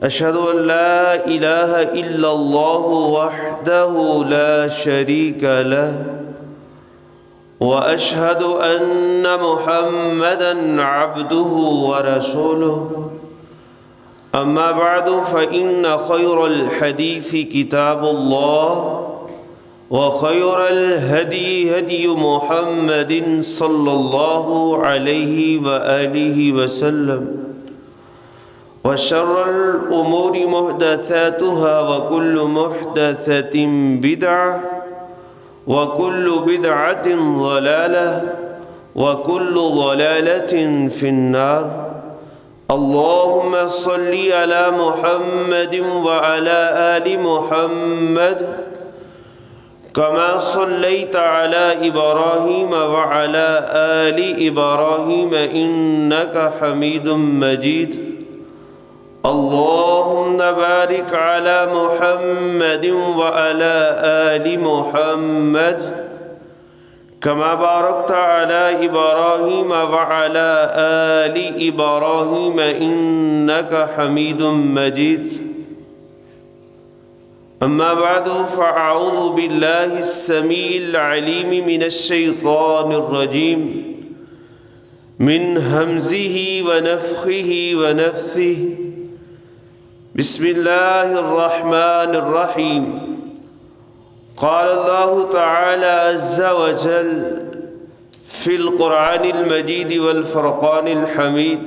أشهد أن لا إله إلا الله وحده لا شريك له وأشهد أن محمدًا عبده ورسوله أما بعد فإن خير الحديث كتاب الله وخير الهدي هدي محمد صلى الله عليه وآله وسلم وشر الأمور محدثاتها وكل محدثة بدعة وكل بدعة ضلالة وكل ضلالة في النار اللهم صل على محمد وعلى آل محمد كما صليت على إبراهيم وعلى آل إبراهيم إنك حميد مجيد اللهم بارك على محمد وعلى آل محمد كما باركت على إبراهيم وعلى آل إبراهيم إنك حميد مجيد أما بعد فأعوذ بالله السميع العليم من الشيطان الرجيم من همزه ونفخه ونفثه بسم الله الرحمن الرحيم قال الله تعالى عز وجل في القرآن المجيد والفرقان الحميد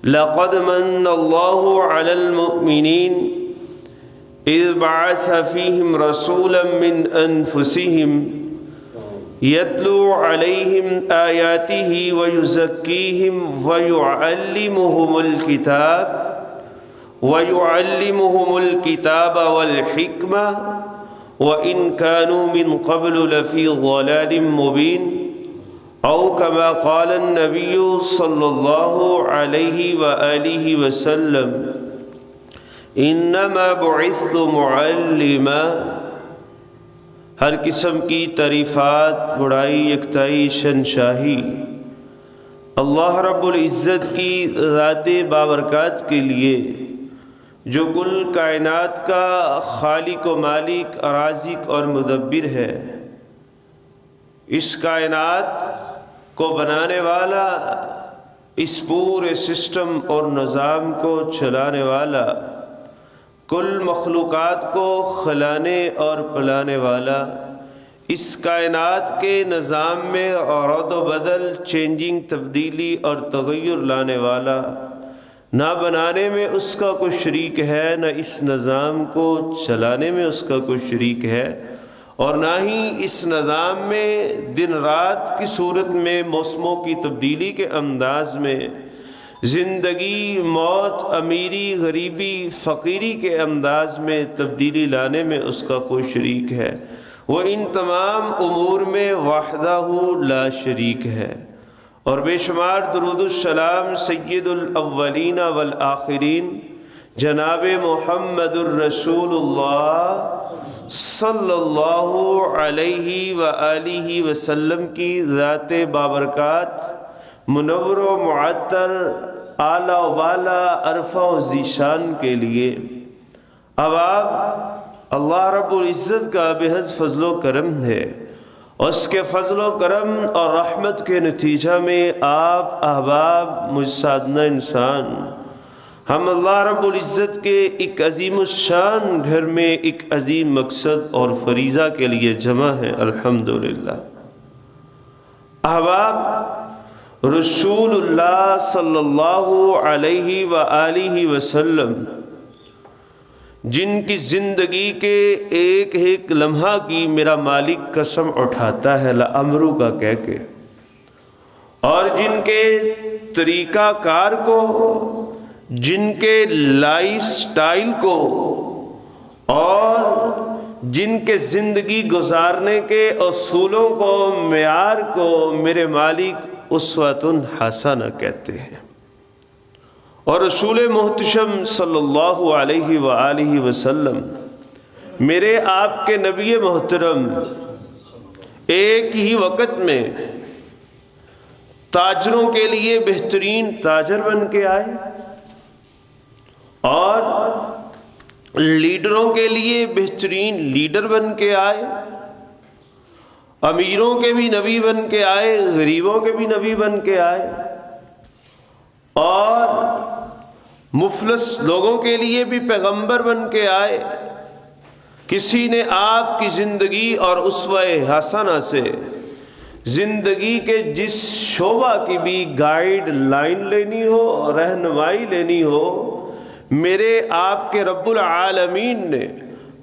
لقد من الله على المؤمنين إذ بعث فيهم رسولا من أنفسهم يتلو عليهم آياته ويزكيهم ويعلمهم الكتاب والحكمة وإن كانوا من قبل لفي ضلال مبين أو كما قال النبي صلى الله عليه وآله وسلم انما بعثت معلما۔ ہر قسم کی تعریفات، بڑائی، یکتائی، شنشاہی اللہ رب العزت کی ذات بابرکات کے لیے جو کل کائنات کا خالق و مالک، رازق اور مدبر ہے، اس کائنات کو بنانے والا، اس پورے سسٹم اور نظام کو چلانے والا، کل مخلوقات کو کھلانے اور پلانے والا، اس کائنات کے نظام میں رد و بدل، چینجنگ، تبدیلی اور تغیر لانے والا، نہ بنانے میں اس کا کوئی شریک ہے، نہ اس نظام کو چلانے میں اس کا کوئی شریک ہے، اور نہ ہی اس نظام میں دن رات کی صورت میں موسموں کی تبدیلی کے انداز میں، زندگی، موت، امیری، غریبی، فقیری کے انداز میں تبدیلی لانے میں اس کا کوئی شریک ہے۔ وہ ان تمام امور میں وحدہ لا شریک ہے، اور بے شمار درود السلام سید الاولین والآخرین جناب محمد الرسول اللہ صلی اللہ علیہ وآلہ وسلم کی ذات بابرکات، منور و معطر، اعلیٰ و بالا، عرفہ و ذیشان کے لیے اب آپ اللہ رب العزت کا بےحد فضل و کرم ہے، اس کے فضل و کرم اور رحمت کے نتیجہ میں آپ احباب مجسادنہ انسان، ہم اللہ رب العزت کے ایک عظیم الشان گھر میں ایک عظیم مقصد اور فریضہ کے لیے جمع ہیں، الحمدللہ۔ احباب، رسول اللہ صلی اللہ علیہ وآلہ وسلم جن کی زندگی کے ایک ایک لمحہ کی میرا مالک قسم اٹھاتا ہے لعمرو کا کہہ کے، اور جن کے طریقہ کار کو، جن کے لائف سٹائل کو، اور جن کے زندگی گزارنے کے اصولوں کو، معیار کو میرے مالک اسوۃ حسنہ کہتے ہیں، اور رسول محتشم صلی اللہ علیہ وآلہ وسلم میرے آپ کے نبی محترم ایک ہی وقت میں تاجروں کے لیے بہترین تاجر بن کے آئے، لیڈروں کے لیے بہترین لیڈر بن کے آئے، امیروں کے بھی نبی بن کے آئے، غریبوں کے بھی نبی بن کے آئے، اور مفلس لوگوں کے لیے بھی پیغمبر بن کے آئے۔ کسی نے آپ کی زندگی اور اسوہ حسنہ سے زندگی کے جس شعبہ کی بھی گائیڈ لائن لینی ہو، رہنمائی لینی ہو، میرے آپ کے رب العالمین نے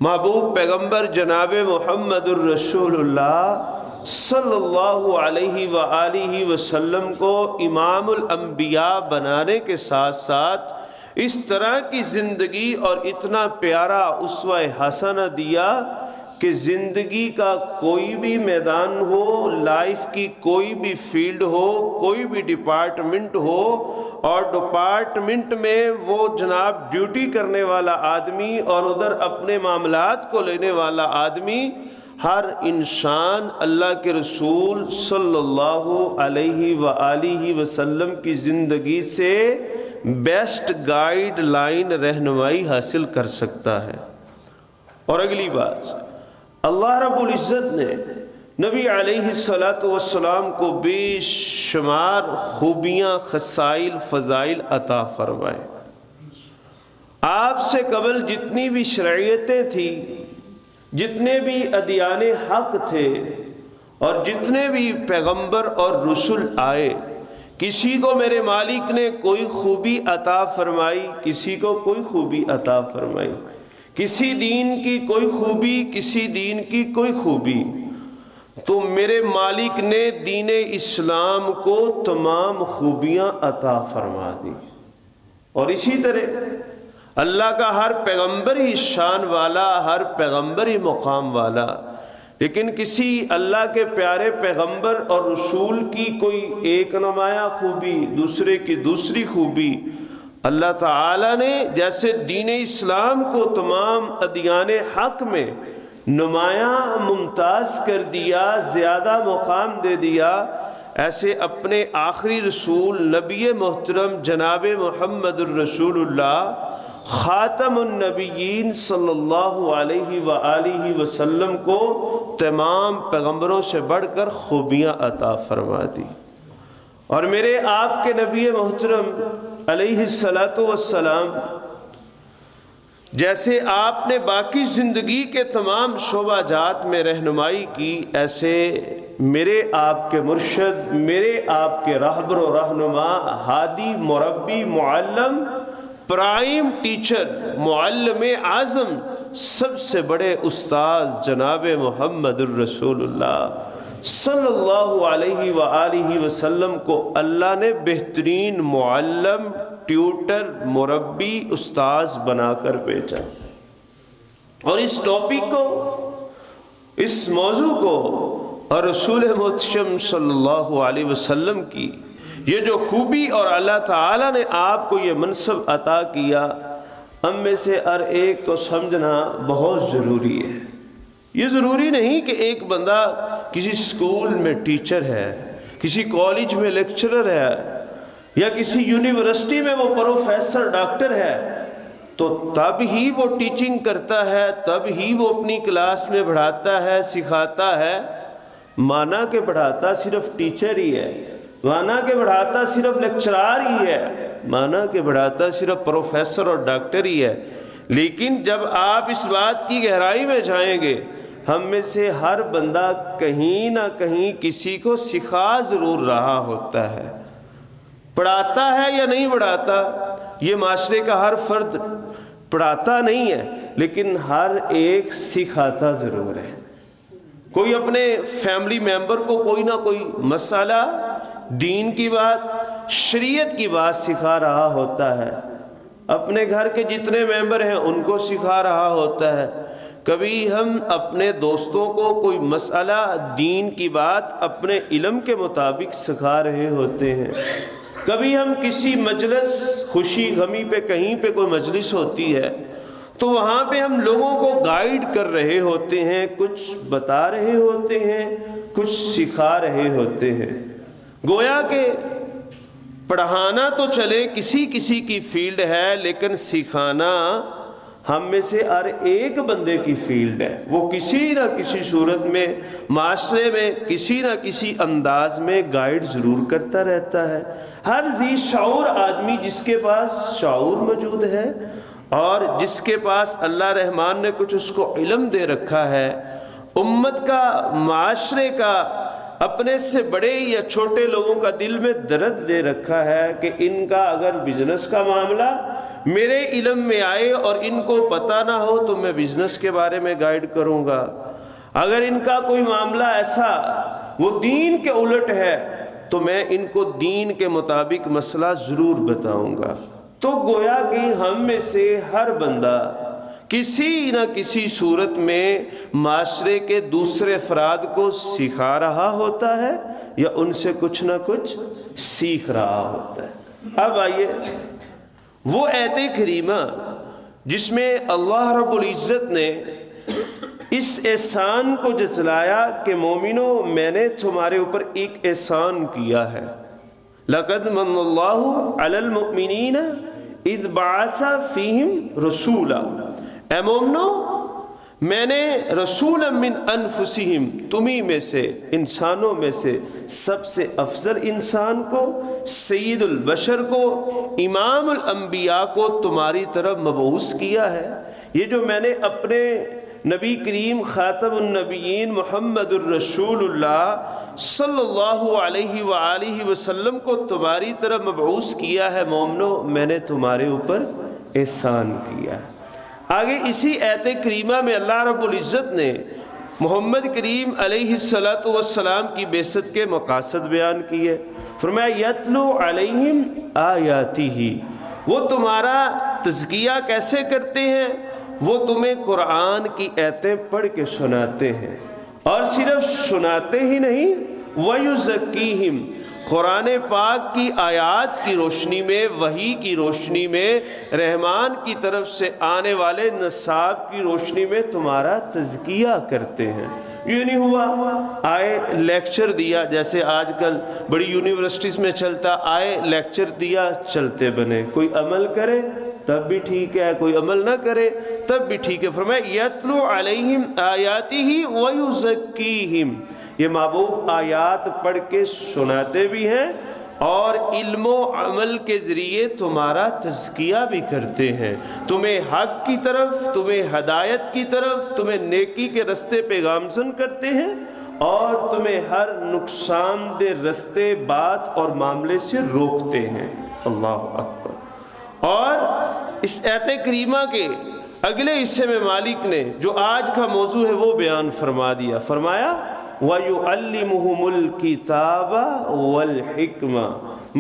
محبوب پیغمبر جناب محمد الرسول اللہ صلی اللہ علیہ وآلہ وسلم کو امام الانبیاء بنانے کے ساتھ ساتھ اس طرح کی زندگی اور اتنا پیارا اسوہ حسنہ دیا کہ زندگی کا کوئی بھی میدان ہو، لائف کی کوئی بھی فیلڈ ہو، کوئی بھی ڈپارٹمنٹ ہو، اور ڈپارٹمنٹ میں وہ جناب ڈیوٹی کرنے والا آدمی اور ادھر اپنے معاملات کو لینے والا آدمی، ہر انسان اللہ کے رسول صلی اللہ علیہ وآلہ وسلم کی زندگی سے بیسٹ گائیڈ لائن رہنمائی حاصل کر سکتا ہے۔ اور اگلی بات، اللہ رب العزت نے نبی علیہ السلام کو بے شمار خوبیاں، خصائل، فضائل عطا فرمائے۔ آپ سے قبل جتنی بھی شرعیتیں تھیں، جتنے بھی ادیان حق تھے، اور جتنے بھی پیغمبر اور رسول آئے، کسی کو میرے مالک نے کوئی خوبی عطا فرمائی، کسی کو کوئی خوبی عطا فرمائی، کسی دین کی کوئی خوبی، کسی دین کی کوئی خوبی، تو میرے مالک نے دین اسلام کو تمام خوبیاں عطا فرما دی۔ اور اسی طرح اللہ کا ہر پیغمبر ہی شان والا، ہر پیغمبر ہی مقام والا، لیکن کسی اللہ کے پیارے پیغمبر اور رسول کی کوئی ایک نمایاں خوبی، دوسرے کی دوسری خوبی، اللہ تعالیٰ نے جیسے دین اسلام کو تمام ادیان حق میں نمایاں ممتاز کر دیا، زیادہ مقام دے دیا، ایسے اپنے آخری رسول نبی محترم جناب محمد الرسول اللہ خاتم النبیین صلی اللہ علیہ وآلہ وسلم کو تمام پیغمبروں سے بڑھ کر خوبیاں عطا فرما دی۔ اور میرے آپ کے نبی محترم علیہ السلام جیسے آپ نے باقی زندگی کے تمام شعبہ جات میں رہنمائی کی، ایسے میرے آپ کے مرشد، میرے آپ کے رہبر و رہنما، ہادی، مربی، معلم، پرائم ٹیچر، معلم اعظم، سب سے بڑے استاد جناب محمد الرسول اللہ صلی اللہ علیہ وآلہ وسلم کو اللہ نے بہترین معلم، ٹیوٹر، مربی، استاذ بنا کر بھیجا۔ اور اس ٹاپک کو، اس موضوع کو، اور رسول محتشم صلی اللہ علیہ وسلم کی یہ جو خوبی اور اللہ تعالیٰ نے آپ کو یہ منصب عطا کیا، ہم میں سے ہر ایک کو سمجھنا بہت ضروری ہے۔ یہ ضروری نہیں کہ ایک بندہ کسی اسکول میں ٹیچر ہے، کسی کالج میں لیکچرر ہے، یا کسی یونیورسٹی میں وہ پروفیسر ڈاکٹر ہے تو تب ہی وہ ٹیچنگ کرتا ہے، تب ہی وہ اپنی کلاس میں پڑھاتا ہے، سکھاتا ہے۔ مانا کہ پڑھاتا صرف ٹیچر ہی ہے، مانا کہ پڑھاتا صرف لیکچرار ہی ہے، مانا کہ پڑھاتا صرف پروفیسر اور ڈاکٹر ہی ہے، لیکن جب آپ اس بات کی گہرائی میں جائیں گے، ہم میں سے ہر بندہ کہیں نہ کہیں کسی کو سکھا ضرور رہا ہوتا ہے۔ پڑھاتا ہے یا نہیں پڑھاتا، یہ معاشرے کا ہر فرد پڑھاتا نہیں ہے، لیکن ہر ایک سکھاتا ضرور ہے۔ کوئی اپنے فیملی ممبر کو کوئی نہ کوئی مسئلہ، دین کی بات، شریعت کی بات سکھا رہا ہوتا ہے، اپنے گھر کے جتنے ممبر ہیں ان کو سکھا رہا ہوتا ہے۔ کبھی ہم اپنے دوستوں کو کوئی مسئلہ، دین کی بات اپنے علم کے مطابق سکھا رہے ہوتے ہیں۔ کبھی ہم کسی مجلس، خوشی غمی پہ کہیں پہ کوئی مجلس ہوتی ہے تو وہاں پہ ہم لوگوں کو گائیڈ کر رہے ہوتے ہیں، کچھ بتا رہے ہوتے ہیں، کچھ سکھا رہے ہوتے ہیں۔ گویا کہ پڑھانا تو چلے کسی کسی کی فیلڈ ہے، لیکن سکھانا ہم میں سے ہر ایک بندے کی فیلڈ ہے، وہ کسی نہ کسی صورت میں معاشرے میں کسی نہ کسی انداز میں گائیڈ ضرور کرتا رہتا ہے۔ ہر ذی شعور آدمی جس کے پاس شعور موجود ہے اور جس کے پاس اللہ رحمان نے کچھ اس کو علم دے رکھا ہے، امت کا، معاشرے کا، اپنے سے بڑے یا چھوٹے لوگوں کا دل میں درد دے رکھا ہے کہ ان کا اگر بزنس کا معاملہ میرے علم میں آئے اور ان کو پتہ نہ ہو تو میں بزنس کے بارے میں گائیڈ کروں گا، اگر ان کا کوئی معاملہ ایسا وہ دین کے الٹ ہے تو میں ان کو دین کے مطابق مسئلہ ضرور بتاؤں گا۔ تو گویا کہ ہم میں سے ہر بندہ کسی نہ کسی صورت میں معاشرے کے دوسرے افراد کو سکھا رہا ہوتا ہے یا ان سے کچھ نہ کچھ سیکھ رہا ہوتا ہے۔ اب آئیے وہ آیت کریمہ جس میں اللہ رب العزت نے اس احسان کو جتلایا کہ مومنو میں نے تمہارے اوپر ایک احسان کیا ہے، لقد من اللہ علی المؤمنین اذ بعث فیہم رسولا، اے مومنو میں نے رسولا من انفسہم، تمہیں میں سے انسانوں میں سے سب سے افضل انسان کو، سید البشر کو، امام الانبیاء کو تمہاری طرف مبعوث کیا ہے۔ یہ جو میں نے اپنے نبی کریم خاتم النبیین محمد الرسول اللہ صلی اللہ علیہ وآلہ وسلم کو تمہاری طرف مبعوث کیا ہے، مومنو میں نے تمہارے اوپر احسان کیا ہے۔ آگے اسی آیت کریمہ میں اللہ رب العزت نے محمد کریم علیہ السلام کی بعثت کے مقاصد بیان کیے، فرمایا یتلو علیہم آیاتہ، وہ تمہارا تزکیہ کیسے کرتے ہیں؟ وہ تمہیں قرآن کی آیتیں پڑھ کے سناتے ہیں، اور صرف سناتے ہی نہیں، وَيُزَكِّيهِمْ، قرآن پاک کی آیات کی روشنی میں، وحی کی روشنی میں، رحمان کی طرف سے آنے والے نصاب کی روشنی میں تمہارا تزکیہ کرتے ہیں۔ یہ نہیں ہوا آئے لیکچر دیا، جیسے آج کل بڑی یونیورسٹیز میں چلتا، آئے لیکچر دیا چلتے بنے، کوئی عمل کرے تب بھی ٹھیک ہے، کوئی عمل نہ کرے تب بھی ٹھیک ہے۔ فرمایا یتلو علیہم آیاتہ ویزکیہم، یہ محبوب آیات پڑھ کے سناتے بھی ہیں اور علم و عمل کے ذریعے تمہارا تزکیہ بھی کرتے ہیں، تمہیں حق کی طرف، تمہیں ہدایت کی طرف، تمہیں نیکی کے رستے پہ گامزن کرتے ہیں اور تمہیں ہر نقصان دہ رستے، بات اور معاملے سے روکتے ہیں۔ اللہ اکبر۔ اور اس آیت کریمہ کے اگلے حصے میں مالک نے جو آج کا موضوع ہے وہ بیان فرما دیا، فرمایا وَيُعَلِّمُهُمُ الْكِتَابَ وَالْحِكْمَةَ،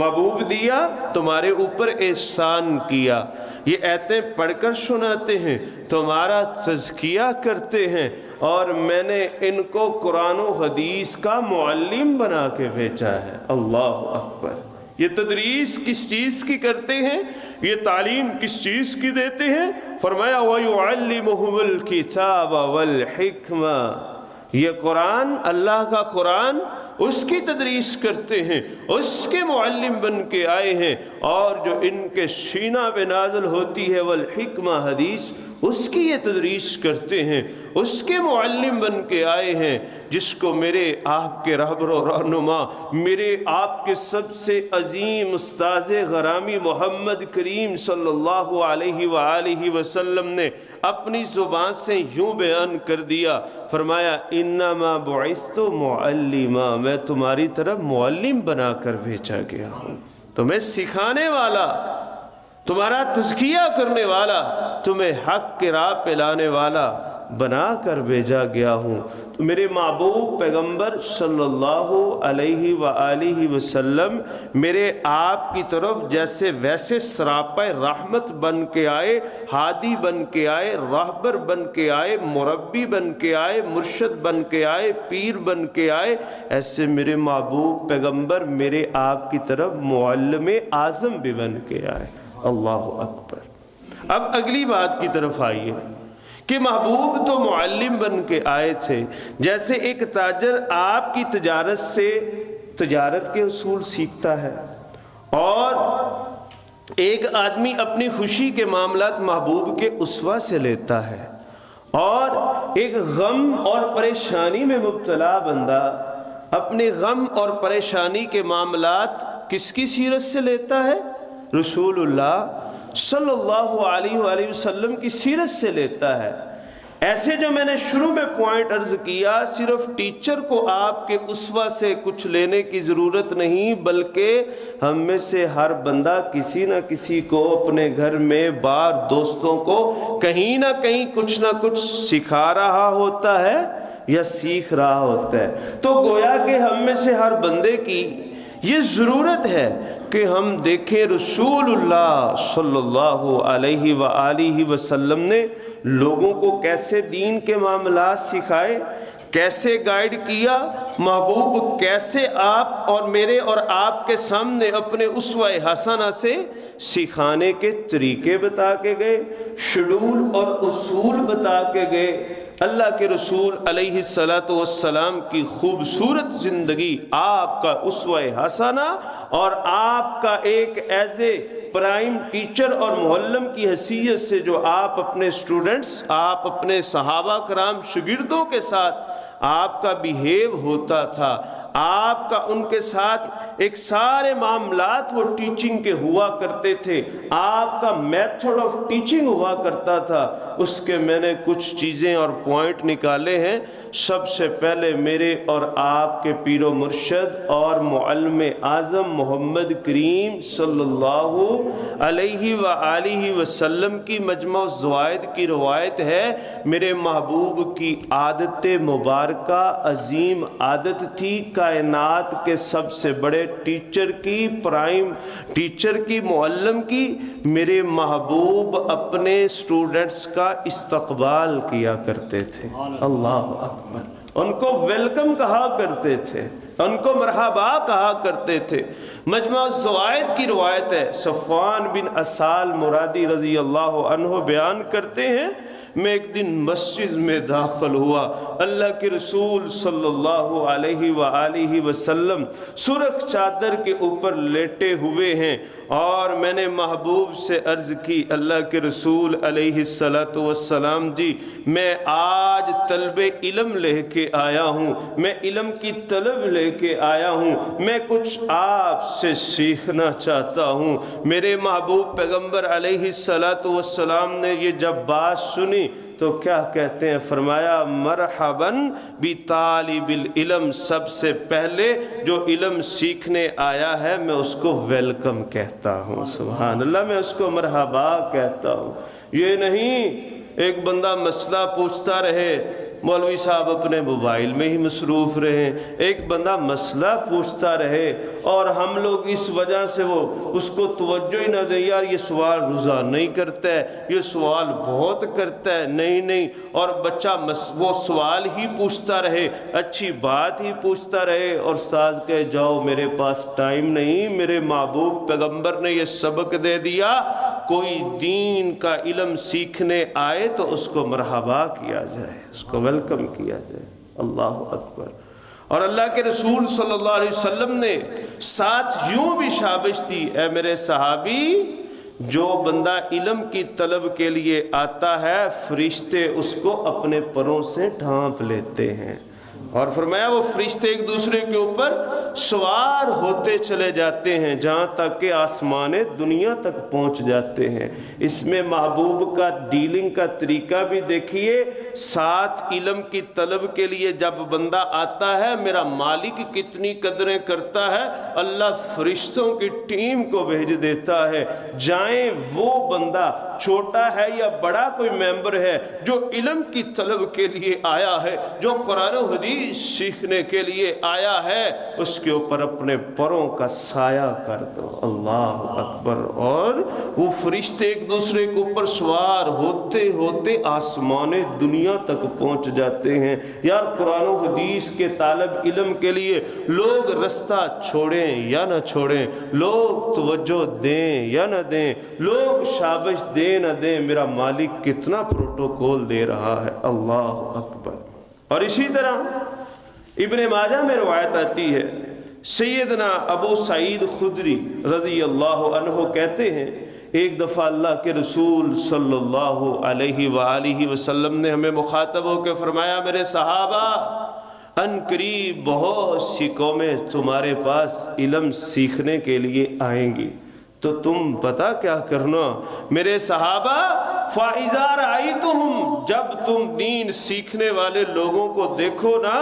محبوب دیا تمہارے اوپر احسان کیا، یہ آیتیں پڑھ کر سناتے ہیں، تمہارا تزکیہ کرتے ہیں، اور میں نے ان کو قرآن و حدیث کا معلم بنا کے بھیجا ہے۔ اللہ اکبر۔ یہ تدریس کس چیز کی کرتے ہیں؟ یہ تعلیم کس چیز کی دیتے ہیں؟ فرمایا وَيُعَلِّمُهُمُ الْكِتَابَ وَالْحِكْمَةَ، یہ قرآن، اللہ کا قرآن، اس کی تدریس کرتے ہیں، اس کے معلم بن کے آئے ہیں، اور جو ان کے سینہ پہ نازل ہوتی ہے والحکمہ، حدیث، اس کی یہ تدریس کرتے ہیں، اس کے معلم بن کے آئے ہیں، جس کو میرے آپ کے رہبر و رہنما، میرے آپ کے سب سے عظیم استاذ غرامی محمد کریم صلی اللہ علیہ وآلہ وسلم نے اپنی زبان سے یوں بیان کر دیا، فرمایا انما بعثت معلما، میں تمہاری طرف معلم بنا کر بھیجا گیا ہوں، تمہیں سکھانے والا، تمہارا تزکیہ کرنے والا، تمہیں حق کے راہ پہ لانے والا بنا کر بھیجا گیا ہوں۔ تو میرے محبوب پیغمبر صلی اللہ علیہ وآلہ وسلم میرے آپ کی طرف جیسے ویسے سراپا رحمت بن کے آئے، ہادی بن کے آئے، راہبر بن کے آئے، مربی بن کے آئے، مرشد بن کے آئے، پیر بن کے آئے، ایسے میرے محبوب پیغمبر میرے آپ کی طرف معلم اعظم بھی بن کے آئے۔ اللہ اکبر۔ اب اگلی بات کی طرف آئیے کہ محبوب تو معلم بن کے آئے تھے، جیسے ایک تاجر آپ کی تجارت سے تجارت کے اصول سیکھتا ہے، اور ایک آدمی اپنی خوشی کے معاملات محبوب کے اسوہ سے لیتا ہے، اور ایک غم اور پریشانی میں مبتلا بندہ اپنے غم اور پریشانی کے معاملات کس کی سیرت سے لیتا ہے؟ رسول اللہ صلی اللہ علیہ وآلہ وسلم کی سیرت سے لیتا ہے۔ ایسے جو میں نے شروع میں پوائنٹ عرض کیا، صرف ٹیچر کو آپ کے اسوہ سے کچھ لینے کی ضرورت نہیں، بلکہ ہم میں سے ہر بندہ کسی نہ کسی کو اپنے گھر میں بار دوستوں کو کہیں نہ کہیں کچھ نہ کچھ سکھا رہا ہوتا ہے یا سیکھ رہا ہوتا ہے۔ تو گویا کہ ہم میں سے ہر بندے کی یہ ضرورت ہے کہ ہم دیکھیں رسول اللہ صلی اللہ علیہ وآلہ وسلم نے لوگوں کو کیسے دین کے معاملات سکھائے، کیسے گائیڈ کیا، محبوب کیسے آپ اور میرے اور آپ کے سامنے اپنے اسوہ حسنہ سے سکھانے کے طریقے بتا کے گئے، شیڈول اور اصول بتا کے گئے۔ اللہ کے رسول علیہ الصلاۃ والسلام کی خوبصورت زندگی، آپ کا اسوہ حسنہ، اور آپ کا ایک ایز اے پرائم ٹیچر اور معلم کی حیثیت سے جو آپ اپنے سٹوڈنٹس، آپ اپنے صحابہ کرام شاگردوں کے ساتھ آپ کا بیہیو ہوتا تھا، آپ کا ان کے ساتھ ایک سارے معاملات وہ ٹیچنگ کے ہوا کرتے تھے، آپ کا میتھڈ آف ٹیچنگ ہوا کرتا تھا، اس کے میں نے کچھ چیزیں اور پوائنٹ نکالے ہیں۔ سب سے پہلے میرے اور آپ کے پیر و مرشد اور معلم اعظم محمد کریم صلی اللہ علیہ وآلہ وسلم کی مجمع الزوائد کی روایت ہے، میرے محبوب کی عادت مبارکہ عظیم عادت تھی، کائنات کے سب سے بڑے ٹیچر کی، پرائم ٹیچر کی، معلم کی، میرے محبوب اپنے سٹوڈنٹس کا استقبال کیا کرتے تھے۔ اللہ اکبر، ان کو ویلکم کہا کرتے تھے، ان کو مرحبا کہا کرتے تھے۔ مجمع الزوائد کی روایت ہے، صفوان بن اسال مرادی رضی اللہ عنہ بیان کرتے ہیں، میں ایک دن مسجد میں داخل ہوا، اللہ کے رسول صلی اللہ علیہ وآلہ وسلم سرخ چادر کے اوپر لیٹے ہوئے ہیں، اور میں نے محبوب سے عرض کی، اللہ کے رسول علیہ السلام جی، میں آج طلب علم لے کے آیا ہوں، میں علم کی طلب لے کے آیا ہوں، میں کچھ آپ سے سیکھنا چاہتا ہوں۔ میرے محبوب پیغمبر علیہ السلام نے یہ جب بات سنی تو کیا کہتے ہیں؟ فرمایا مرحباً بطالب العلم، سب سے پہلے جو علم سیکھنے آیا ہے میں اس کو ویلکم کہتا ہوں، سبحان اللہ، میں اس کو مرحبا کہتا ہوں۔ یہ نہیں ایک بندہ مسئلہ پوچھتا رہے، مولوی صاحب اپنے موبائل میں ہی مصروف رہے، ایک بندہ مسئلہ پوچھتا رہے اور ہم لوگ اس وجہ سے وہ اس کو توجہ ہی نہ دیں، یار یہ سوال روزہ نہیں کرتا ہے، یہ سوال بہت کرتا ہے، نہیں، اور بچہ وہ سوال ہی پوچھتا رہے، اچھی بات ہی پوچھتا رہے، اور استاذ کہے جاؤ میرے پاس ٹائم نہیں، میرے محبوب پیغمبر نے یہ سبق دے دیا، کوئی دین کا علم سیکھنے آئے تو اس کو مرحبا کیا جائے، اس کو ویلکم کیا جائے۔ اللہ اکبر۔ اور اللہ کے رسول صلی اللہ علیہ وسلم نے ساتھ یوں بھی شابش دی، اے میرے صحابی، جو بندہ علم کی طلب کے لیے آتا ہے فرشتے اس کو اپنے پروں سے ڈھانپ لیتے ہیں، اور فرمایا وہ فرشتے ایک دوسرے کے اوپر سوار ہوتے چلے جاتے ہیں جہاں تک کہ آسمان دنیا تک پہنچ جاتے ہیں۔ اس میں محبوب کا ڈیلنگ کا طریقہ بھی دیکھیے، ساتھ علم کی طلب کے لیے جب بندہ آتا ہے میرا مالک کتنی قدریں کرتا ہے، اللہ فرشتوں کی ٹیم کو بھیج دیتا ہے، جائیں وہ بندہ چھوٹا ہے یا بڑا کوئی ممبر ہے جو علم کی طلب کے لیے آیا ہے، جو قرآن و حدیث سیکھنے کے لیے آیا ہے، اس کے اوپر اپنے پروں کا سایہ کر دو۔ اللہ اکبر۔ اور وہ فرشتے ایک دوسرے کے اوپر سوار ہوتے ہوتے آسمان دنیا تک پہنچ جاتے ہیں۔ یار قرآن و حدیث کے طالب علم کے لیے لوگ رستہ چھوڑیں یا نہ چھوڑیں، لوگ توجہ دیں یا نہ دیں، لوگ شابش دیں نہ دیں، میرا مالک کتنا پروٹوکول دے رہا ہے۔ اللہ اکبر۔ اور اسی طرح ابن ماجہ میں روایت آتی ہے، سیدنا ابو سعید خدری رضی اللہ عنہ کہتے ہیں ایک دفعہ اللہ کے رسول صلی اللہ علیہ وآلہ وسلم نے ہمیں مخاطب ہو کے فرمایا، میرے صحابہ، ان قریب بہت سی قومیں تمہارے پاس علم سیکھنے کے لیے آئیں گی، تو تم پتہ کیا کرنا میرے صحابہ، فَإِذَا رَأَيْتُمْ، جب تم دین سیکھنے والے لوگوں کو دیکھو نا،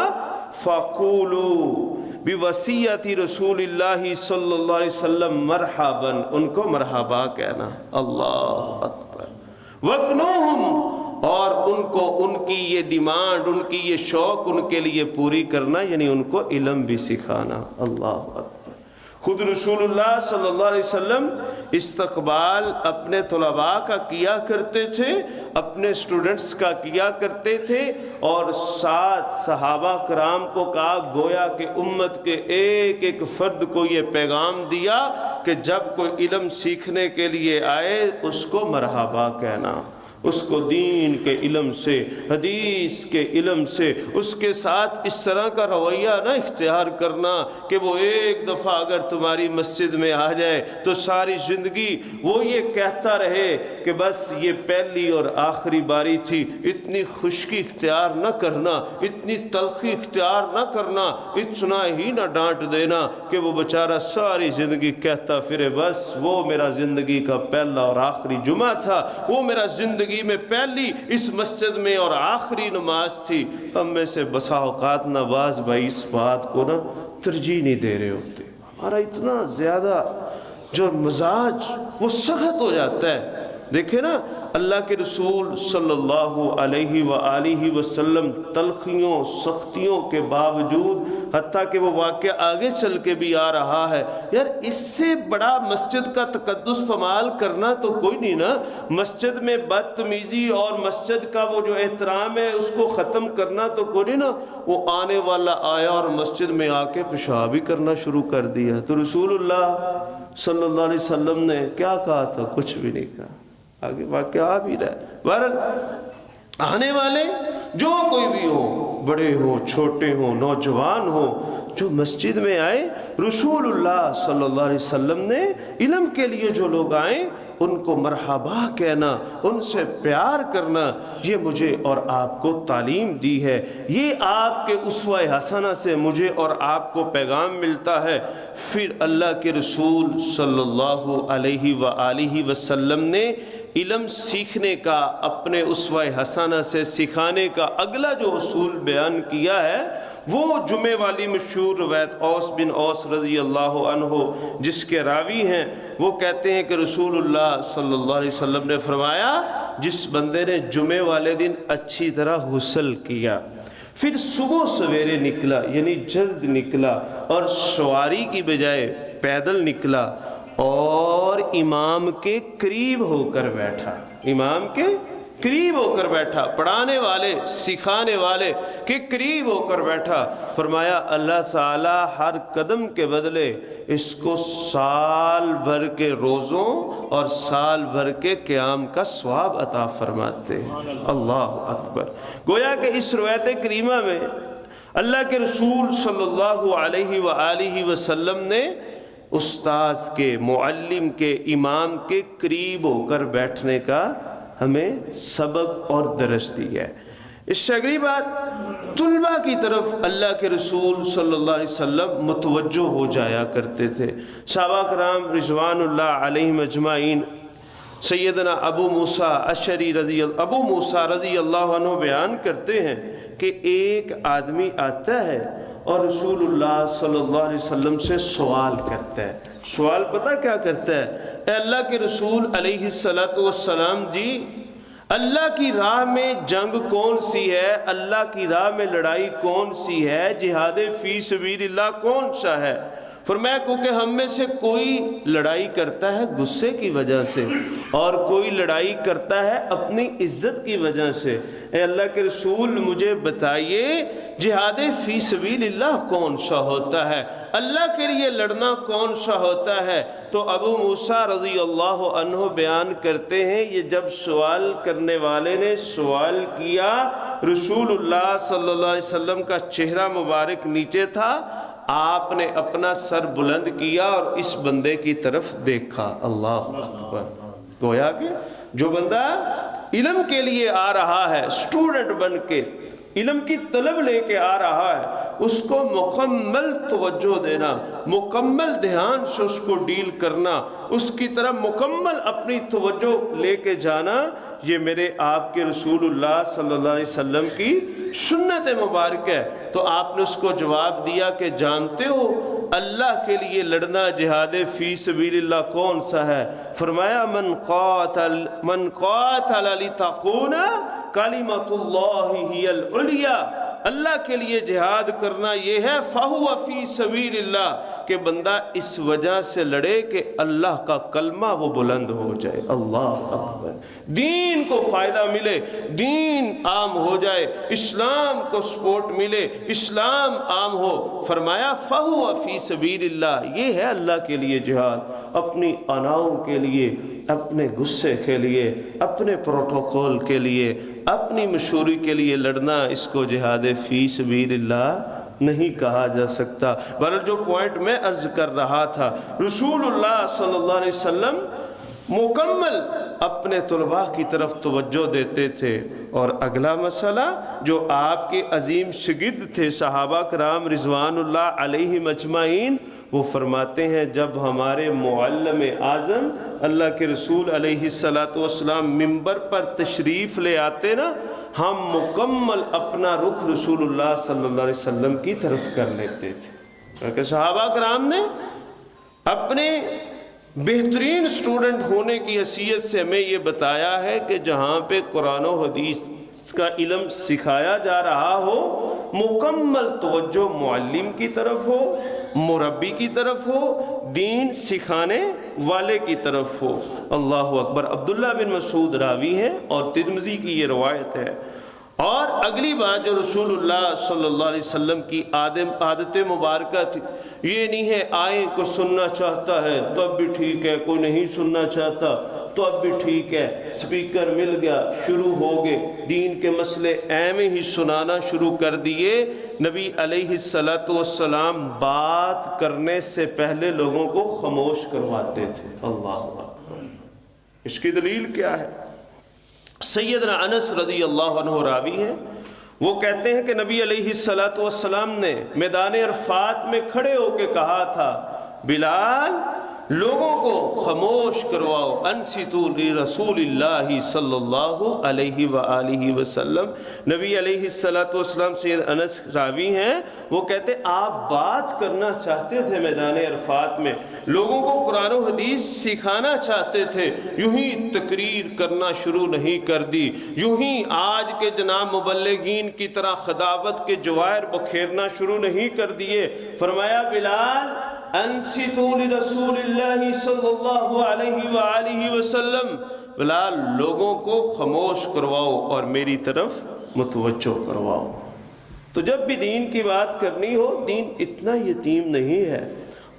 فَقُولُوا بِوَصِيَّةِ رسول اللہ صلی اللہ علیہ وسلم مرحباً، ان کو مرحبا کہنا، اللہ اکبر، وَقْنُوهُمْ، اور ان کو ان کی یہ ڈیمانڈ، ان کی یہ شوق ان کے لیے پوری کرنا، یعنی ان کو علم بھی سکھانا، اللہ اکبر۔ خود رسول اللہ صلی اللہ علیہ وسلم استقبال اپنے طلباء کا کیا کرتے تھے، اپنے اسٹوڈنٹس کا کیا کرتے تھے، اور ساتھ صحابہ کرام کو کہا گویا کہ امت کے ایک ایک فرد کو یہ پیغام دیا کہ جب کوئی علم سیکھنے کے لیے آئے اس کو مرحبا کہنا، اس کو دین کے علم سے، حدیث کے علم سے، اس کے ساتھ اس طرح کا رویہ نہ اختیار کرنا کہ وہ ایک دفعہ اگر تمہاری مسجد میں آ جائے تو ساری زندگی وہ یہ کہتا رہے کہ بس یہ پہلی اور آخری باری تھی، اتنی خشکی اختیار نہ کرنا، اتنی تلخی اختیار نہ کرنا، اتنا ہی نہ ڈانٹ دینا کہ وہ بیچارہ ساری زندگی کہتا پھرے بس وہ میرا زندگی کا پہلا اور آخری جمعہ تھا، وہ میرا زندگی میں پہلی اس مسجد میں اور آخری نماز تھی۔ ہم میں سے بسا اوقات نواز بھائی اس بات کو نا ترجیح نہیں دے رہے ہوتے، ہمارا اتنا زیادہ جو مزاج وہ سخت ہو جاتا ہے۔ دیکھیں نا اللہ کے رسول صلی اللہ علیہ وآلہ وسلم تلخیوں سختیوں کے باوجود، حتیٰ کہ وہ واقعہ آگے چل کے بھی آ رہا ہے، یار اس سے بڑا مسجد کا تقدس پامال کرنا تو کوئی نہیں نا، مسجد میں بدتمیزی اور مسجد کا وہ جو احترام ہے اس کو ختم کرنا تو کوئی نہیں نا۔ وہ آنے والا آیا اور مسجد میں آ کے پیشاب بھی کرنا شروع کر دیا، تو رسول اللہ صلی اللہ علیہ وسلم نے کیا کہا تھا؟ کچھ بھی نہیں کہا، آگے واقعہ آ بھی رہا ہے۔ بہرحال آنے والے جو کوئی بھی ہو، بڑے ہو چھوٹے ہو نوجوان ہو، جو مسجد میں آئے، رسول اللہ صلی اللہ علیہ وسلم نے علم کے لیے جو لوگ آئیں ان کو مرحبا کہنا، ان سے پیار کرنا، یہ مجھے اور آپ کو تعلیم دی ہے، یہ آپ کے اسوہ حسنہ سے مجھے اور آپ کو پیغام ملتا ہے۔ پھر اللہ کے رسول صلی اللہ علیہ وآلہ وسلم نے علم سیکھنے کا، اپنے اسوہ حسنہ سے سکھانے کا اگلا جو اصول بیان کیا ہے وہ جمعے والی مشہور روایت اوس بن اوس رضی اللہ عنہ جس کے راوی ہیں، وہ کہتے ہیں کہ رسول اللہ صلی اللہ علیہ وسلم نے فرمایا، جس بندے نے جمعے والے دن اچھی طرح غسل کیا، پھر صبح سویرے نکلا، یعنی جلد نکلا اور سواری کی بجائے پیدل نکلا، اور امام کے قریب ہو کر بیٹھا، امام کے قریب ہو کر بیٹھا، پڑھانے والے سکھانے والے کے قریب ہو کر بیٹھا، فرمایا اللہ تعالی ہر قدم کے بدلے اس کو سال بھر کے روزوں اور سال بھر کے قیام کا ثواب عطا فرماتے ہیں۔ اللہ اکبر۔ گویا کہ اس روایت کریمہ میں اللہ کے رسول صلی اللہ علیہ وآلہ وسلم نے استاذ کے، معلم کے، امام کے قریب ہو کر بیٹھنے کا ہمیں سبق اور درس دیا ہے۔ اس سے اگلی بات، طلباء کی طرف اللہ کے رسول صلی اللہ علیہ وسلم متوجہ ہو جایا کرتے تھے۔ صحابہ کرام رضوان اللہ علیہم اجمعین، سیدنا ابو موسیٰ اشعری ابو موسیٰ رضی اللہ عنہ بیان کرتے ہیں کہ ایک آدمی آتا ہے اور رسول اللہ صلی اللہ علیہ وسلم سے سوال کرتا ہے۔ سوال پتہ کیا کرتا ہے؟ اے اللہ کے رسول علیہ السلام جی، اللہ کی راہ میں جنگ کون سی ہے؟ اللہ کی راہ میں لڑائی کون سی ہے؟ جہاد فی سبیل اللہ کون سا ہے؟ فرمایا کیونکہ ہم میں سے کوئی لڑائی کرتا ہے غصے کی وجہ سے اور کوئی لڑائی کرتا ہے اپنی عزت کی وجہ سے۔ اے اللہ کے رسول مجھے بتائیے جہاد فی سبیل اللہ کون سا ہوتا ہے؟ اللہ کے لیے لڑنا کون سا ہوتا ہے؟ تو ابو موسیٰ رضی اللہ عنہ بیان کرتے ہیں، یہ جب سوال کرنے والے نے سوال کیا، رسول اللہ صلی اللہ علیہ وسلم کا چہرہ مبارک نیچے تھا، آپ نے اپنا سر بلند کیا اور اس بندے کی طرف دیکھا۔ اللہ اکبر۔ گویا کہ جو بندہ علم کے لیے آ رہا ہے، اسٹوڈنٹ بن کے علم کی طلب لے کے آ رہا ہے، اس کو مکمل توجہ دینا، مکمل دھیان سے اس کو ڈیل کرنا، اس کی طرف مکمل اپنی توجہ لے کے جانا، یہ میرے آپ کے رسول اللہ صلی اللہ علیہ وسلم کی سنت مبارک ہے۔ تو آپ نے اس کو جواب دیا کہ جانتے ہو اللہ کے لیے لڑنا جہاد فی سبیل اللہ کون سا ہے؟ فرمایا من قاتل لتکون کلمۃ اللہ ہی العلیٰ، اللہ کے لیے جہاد کرنا یہ ہے فہو فی سبیل اللہ، کہ بندہ اس وجہ سے لڑے کہ اللہ کا کلمہ وہ بلند ہو جائے۔ اللہ اکبر، دین کو فائدہ ملے، دین عام ہو جائے، اسلام کو سپورٹ ملے، اسلام عام ہو۔ فرمایا فہو فی سبیل اللہ، یہ ہے اللہ کے لیے جہاد۔ اپنی اناؤں کے لیے، اپنے غصے کے لیے، اپنے پروٹوکول کے لیے، اپنی مشہوری کے لیے لڑنا، اس کو جہاد فی سبیل اللہ نہیں کہا جا سکتا۔ بہرحال جو پوائنٹ میں عرض کر رہا تھا، رسول اللہ صلی اللہ علیہ وسلم مکمل اپنے طلباء کی طرف توجہ دیتے تھے۔ اور اگلا مسئلہ جو آپ کے عظیم شاگرد تھے صحابہ کرام رضوان اللہ علیہم اجمعین، وہ فرماتے ہیں جب ہمارے معلم اعظم اللہ کے رسول علیہ السلام ممبر پر تشریف لے آتے نا، ہم مکمل اپنا رخ رسول اللہ صلی اللہ علیہ وسلم کی طرف کر لیتے تھے، کیونکہ صحابہ کرام نے اپنے بہترین سٹوڈنٹ ہونے کی حیثیت سے ہمیں یہ بتایا ہے کہ جہاں پہ قرآن و حدیث کا علم سکھایا جا رہا ہو، مکمل توجہ معلم کی طرف ہو، مربی کی طرف ہو، دین سکھانے والے کی طرف ہو۔ اللہ اکبر۔ عبداللہ بن مسعود راوی ہیں اور ترمذی کی یہ روایت ہے۔ اور اگلی بات جو رسول اللہ صلی اللہ علیہ وسلم کی عادت مبارکہ تھی، یہ نہیں ہے آئیں کو سننا چاہتا ہے تو اب بھی ٹھیک ہے، کوئی نہیں سننا چاہتا تو اب بھی ٹھیک ہے، سپیکر مل گیا، شروع ہو گئے دین کے مسئلے ایویں ہی سنانا شروع کر دیے۔ نبی علیہ السلام بات کرنے سے پہلے لوگوں کو خاموش کرواتے تھے۔ اللہ اکبر۔ اس کی دلیل کیا ہے؟ سیدنا انس رضی اللہ عنہ راوی ہیں، وہ کہتے ہیں کہ نبی علیہ السلام نے میدان عرفات میں کھڑے ہو کے کہا تھا، بلال لوگوں کو خاموش کرواؤ، انصتوا لرسول اللہ صلی اللہ علیہ وآلہ وسلم۔ نبی علیہ السلام سید انس راوی ہیں، وہ کہتے آپ بات کرنا چاہتے تھے میدان عرفات میں، لوگوں کو قرآن و حدیث سکھانا چاہتے تھے، یوں ہی تقریر کرنا شروع نہیں کر دی، یوں ہی آج کے جناب مبلغین کی طرح خداوت کے جواہر بکھیرنا شروع نہیں کر دیے۔ فرمایا بلال انصتوا لرسول اللہ صلی اللہ علیہ وآلہ وسلم، بلال لوگوں کو خاموش کرواؤ اور میری طرف متوجہ کرواؤ۔ تو جب بھی دین کی بات کرنی ہو، دین اتنا یتیم نہیں ہے،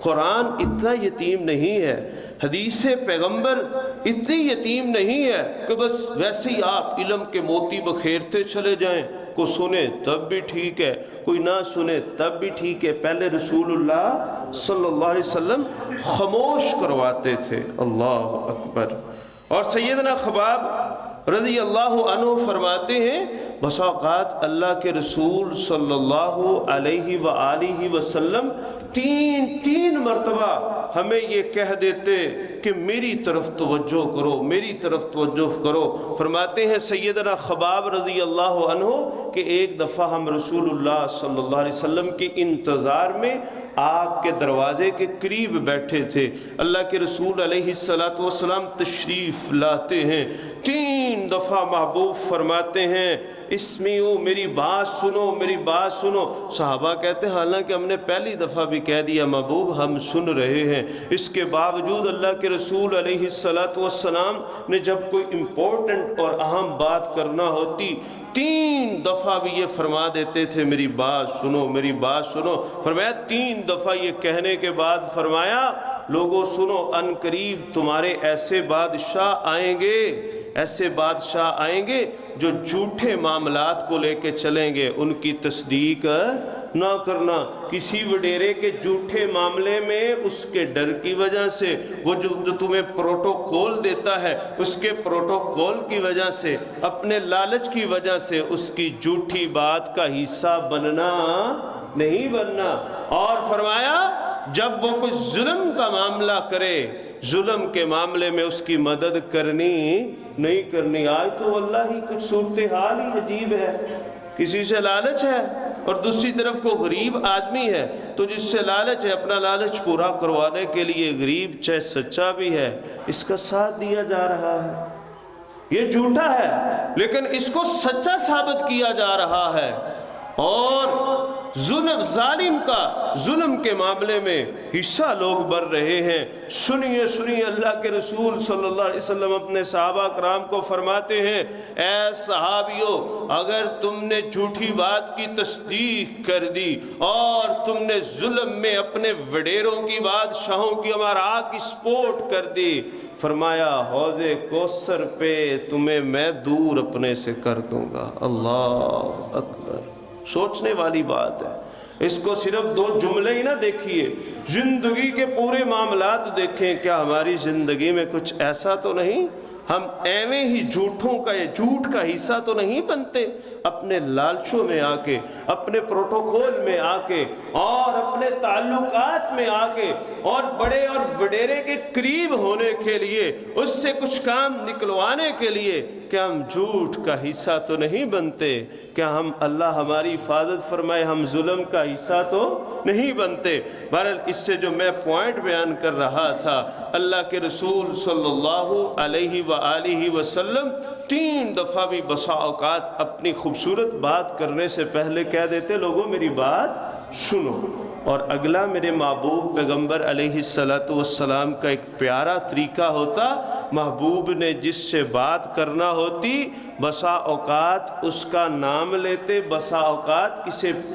قرآن اتنا یتیم نہیں ہے، حدیث پیغمبر اتنی یتیم نہیں ہے کہ بس ویسے ہی آپ علم کے موتی بکھیرتے چلے جائیں، کوئی سنے تب بھی ٹھیک ہے، کوئی نہ سنے تب بھی ٹھیک ہے۔ پہلے رسول اللہ صلی اللہ علیہ وسلم خاموش کرواتے تھے۔ اللہ اکبر۔ اور سیدنا خباب رضی اللہ عنہ فرماتے ہیں، بسا اوقات اللہ کے رسول صلی اللہ علیہ وآلہ وسلم تین مرتبہ ہمیں یہ کہہ دیتے کہ میری طرف توجہ کرو، میری طرف توجہ کرو۔ فرماتے ہیں سیدنا خباب رضی اللہ عنہ کہ ایک دفعہ ہم رسول اللہ صلی اللہ علیہ وسلم کے انتظار میں آپ کے دروازے کے قریب بیٹھے تھے، اللہ کے رسول علیہ السلام تشریف لاتے ہیں، 3 دفعہ محبوب فرماتے ہیں اسمیعو، میری بات سنو، میری بات سنو۔ صحابہ کہتے ہیں حالانکہ ہم نے پہلی دفعہ بھی کہہ دیا محبوب ہم سن رہے ہیں، اس کے باوجود اللہ کے رسول علیہ السلام نے جب کوئی امپورٹنٹ اور اہم بات کرنا ہوتی 3 دفعہ بھی یہ فرما دیتے تھے میری بات سنو، میری بات سنو۔ فرمایا 3 دفعہ یہ کہنے کے بعد فرمایا لوگوں سنو، ان قریب تمہارے ایسے بادشاہ آئیں گے، ایسے بادشاہ آئیں گے جو جھوٹے معاملات کو لے کے چلیں گے، ان کی تصدیق نہ کرنا، کسی وڈیرے کے جھوٹے معاملے میں اس کے ڈر کی وجہ سے، وہ جو تمہیں پروٹوکول دیتا ہے اس کے پروٹوکول کی وجہ سے، اپنے لالچ کی وجہ سے اس کی جھوٹی بات کا حصہ بننا نہیں بننا۔ اور فرمایا جب وہ کوئی ظلم کا معاملہ کرے، ظلم کے معاملے میں اس کی مدد کرنی نہیں کرنی۔ آج تو اللہ ہی کچھ صورتحال ہی عجیب ہے، کسی سے لالچ ہے اور دوسری طرف کو غریب آدمی ہے، تو جس سے لالچ ہے اپنا لالچ پورا کروانے کے لیے غریب چاہے سچا بھی ہے اس کا ساتھ دیا جا رہا ہے۔ یہ جھوٹا ہے لیکن اس کو سچا ثابت کیا جا رہا ہے، اور ظالم کا ظلم کے معاملے میں حصہ لوگ بن رہے ہیں۔ سنیے اللہ کے رسول صلی اللہ علیہ وسلم اپنے صحابہ کرام کو فرماتے ہیں، اے صحابیو، اگر تم نے جھوٹی بات کی تصدیق کر دی اور تم نے ظلم میں اپنے وڈیروں کی بادشاہوں کی امراء کی سپورٹ کر دی، فرمایا حوض کوثر پہ تمہیں میں دور اپنے سے کر دوں گا۔ اللہ اکبر، سوچنے والی بات ہے۔ اس کو صرف دو جملے ہی نہ دیکھیے، زندگی کے پورے معاملات دیکھیں، کیا ہماری زندگی میں کچھ ایسا تو نہیں، ہم ایویں ہی جھوٹوں کا یا جھوٹ کا حصہ تو نہیں بنتے، اپنے لالچوں میں آ کے، اپنے پروٹوکول میں آ کے، اور اپنے تعلقات میں آ کے، اور بڑے اور وڈیرے کے قریب ہونے کے لیے، اس سے کچھ کام نکلوانے کے لیے، کیا ہم جھوٹ کا حصہ تو نہیں بنتے؟ کیا ہم، اللہ ہماری حفاظت فرمائے، ہم ظلم کا حصہ تو نہیں بنتے؟ بہرحال اس سے جو میں پوائنٹ بیان کر رہا تھا، اللہ کے رسول صلی اللہ علیہ وآلہ وسلم 3 دفعہ بھی بسا اوقات اپنی خوبصورت بات کرنے سے پہلے کہہ دیتے، لوگوں میری بات سنو۔ اور اگلا میرے محبوب پیغمبر علیہ السلام کا ایک پیارا طریقہ ہوتا، محبوب نے جس سے بات کرنا ہوتی بسا اوقات اس کا نام لیتے، بسا اوقات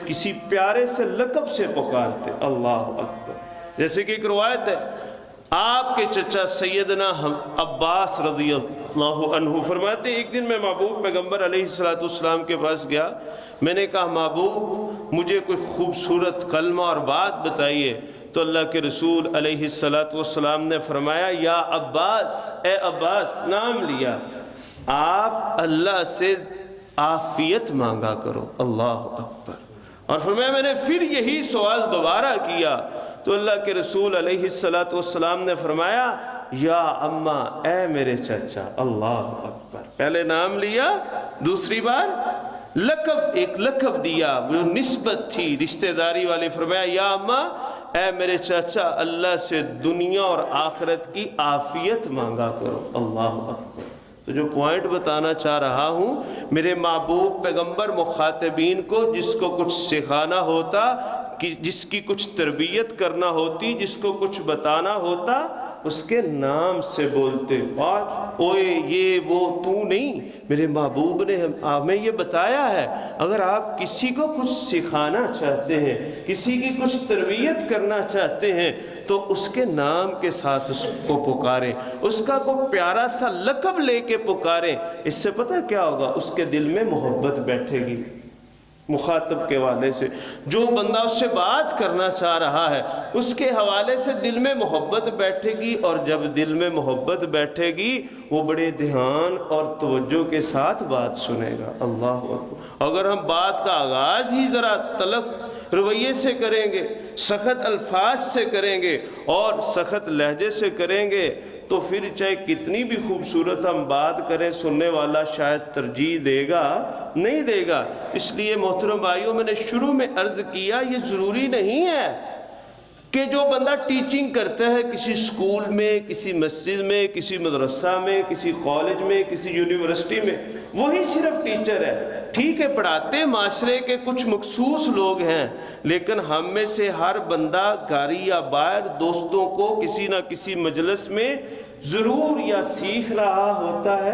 کسی پیارے سے لقب سے پکارتے۔ اللہ اکبر۔ جیسے کہ ایک روایت ہے، آپ کے چچا سیدنا عباس رضی اللہ عنہ فرماتے، ایک دن میں محبوب پیغمبر علیہ السلام کے پاس گیا، میں نے کہا محبوب مجھے کوئی خوبصورت کلمہ اور بات بتائیے، تو اللہ کے رسول علیہ السلام نے فرمایا، یا عباس، اے عباس، نام لیا، آپ اللہ سے عافیت مانگا کرو۔ اللہ اکبر۔ اور فرمایا میں نے پھر یہی سوال دوبارہ کیا، تو اللہ کے رسول علیہ السلام نے فرمایا، یا اماں، اے میرے چچا۔ اللہ اکبر۔ پہلے نام لیا، دوسری بار لقب، ایک لقب دیا، وہ نسبت تھی رشتہ داری والی۔ فرمایا، یا اماں، اے میرے چچا، اللہ سے دنیا اور آخرت کی عافیت مانگا کرو۔ اللہ اکبر۔ تو جو پوائنٹ بتانا چاہ رہا ہوں، میرے محبوب پیغمبر مخاطبین کو جس کو کچھ سکھانا ہوتا، جس کی کچھ تربیت کرنا ہوتی، جس کو کچھ بتانا ہوتا، اس کے نام سے بولتے، اوئے یہ وہ تو نہیں، میرے محبوب نے ہمیں یہ بتایا ہے۔ اگر آپ کسی کو کچھ سکھانا چاہتے ہیں، کسی کی کچھ تربیت کرنا چاہتے ہیں، تو اس کے نام کے ساتھ اس کو پکاریں، اس کا کوئی پیارا سا لقب لے کے پکاریں۔ اس سے پتہ کیا ہوگا؟ اس کے دل میں محبت بیٹھے گی مخاطب کے حوالے سے، جو بندہ اس سے بات کرنا چاہ رہا ہے اس کے حوالے سے دل میں محبت بیٹھے گی، اور جب دل میں محبت بیٹھے گی وہ بڑے دھیان اور توجہ کے ساتھ بات سنے گا۔ اللہ اکبر۔ اگر ہم بات کا آغاز ہی ذرا طلب رویے سے کریں گے، سخت الفاظ سے کریں گے اور سخت لہجے سے کریں گے، تو پھر چاہے کتنی بھی خوبصورت ہم بات کریں، سننے والا شاید ترجیح دے گا نہیں دے گا۔ اس لیے محترم بھائیوں، میں نے شروع میں عرض کیا، یہ ضروری نہیں ہے کہ جو بندہ ٹیچنگ کرتا ہے کسی سکول میں، کسی مسجد میں، کسی مدرسہ میں، کسی کالج میں، کسی یونیورسٹی میں، وہی صرف ٹیچر ہے۔ ٹھیک ہے، پڑھاتے معاشرے کے کچھ مخصوص لوگ ہیں، لیکن ہم میں سے ہر بندہ گھر یا باہر دوستوں کو کسی نہ کسی مجلس میں ضرور یا سیکھ رہا ہوتا ہے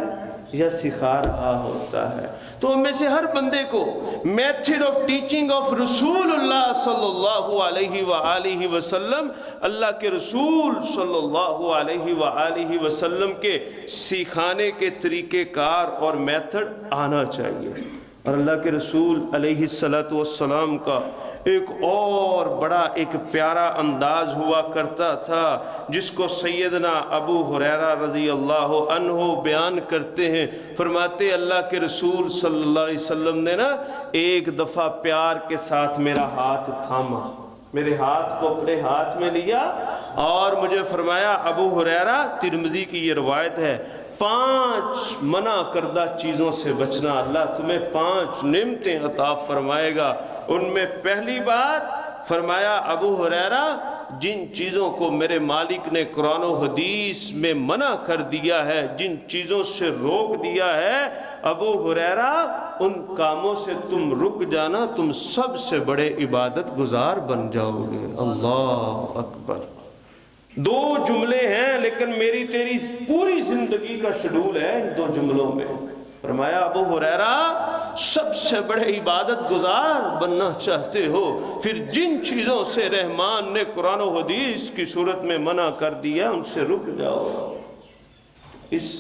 یا سکھا رہا ہوتا ہے۔ تو ہم میں سے ہر بندے کو میتھڈ آف ٹیچنگ آف رسول اللہ صلی اللہ علیہ وآلہ وسلم، اللہ کے رسول صلی اللہ علیہ وآلہ وسلم کے سکھانے کے طریقہ کار اور میتھڈ آنا چاہیے۔ اور اللہ کے رسول علیہ السلام کا ایک اور بڑا ایک پیارا انداز ہوا کرتا تھا جس کو سیدنا ابو ہریرہ رضی اللہ عنہ بیان کرتے ہیں. فرماتے اللہ کے رسول صلی اللہ علیہ وسلم نے نا ایک دفعہ پیار کے ساتھ میرا ہاتھ تھاما، میرے ہاتھ کو اپنے ہاتھ میں لیا اور مجھے فرمایا ابو ہریرہ، ترمذی کی یہ روایت ہے، 5 منع کردہ چیزوں سے بچنا، اللہ تمہیں 5 نعمتیں عطا فرمائے گا. ان میں پہلی بات فرمایا ابو ہریرہ، جن چیزوں کو میرے مالک نے قرآن و حدیث میں منع کر دیا ہے، جن چیزوں سے روک دیا ہے، ابو ہریرہ ان کاموں سے تم رک جانا، تم سب سے بڑے عبادت گزار بن جاؤ گے. اللہ اکبر. 2 جملے ہیں لیکن میری تیری پوری زندگی کا شیڈول ہے ان 2 جملوں میں. فرمایا ابو ہریرہ سب سے بڑے عبادت گزار بننا چاہتے ہو، پھر جن چیزوں سے رحمان نے قرآن و حدیث کی صورت میں منع کر دیا ان سے رک جاؤ. اس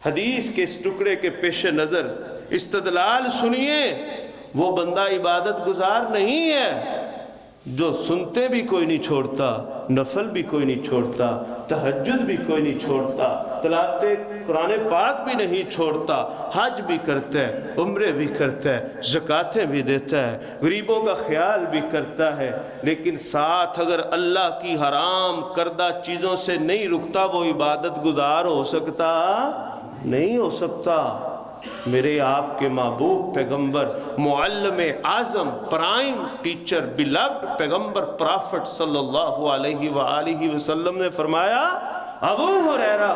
حدیث کے اس ٹکڑے کے پیش نظر استدلال سنیے. وہ بندہ عبادت گزار نہیں ہے جو سنتے بھی کوئی نہیں چھوڑتا، نفل بھی کوئی نہیں چھوڑتا، تہجد بھی کوئی نہیں چھوڑتا، تلاوت قرآن پاک بھی نہیں چھوڑتا، حج بھی کرتا ہے، عمرے بھی کرتا ہے، زکاتیں بھی دیتا ہے، غریبوں کا خیال بھی کرتا ہے، لیکن ساتھ اگر اللہ کی حرام کردہ چیزوں سے نہیں رکتا وہ عبادت گزار ہو سکتا نہیں ہو سکتا. میرے آپ کے محبوب پیغمبر، معلم اعظم، پرائم ٹیچر، بیلوڈ پیغمبر پرافٹ صلی اللہ علیہ وآلہ وسلم نے فرمایا ابو ہریرہ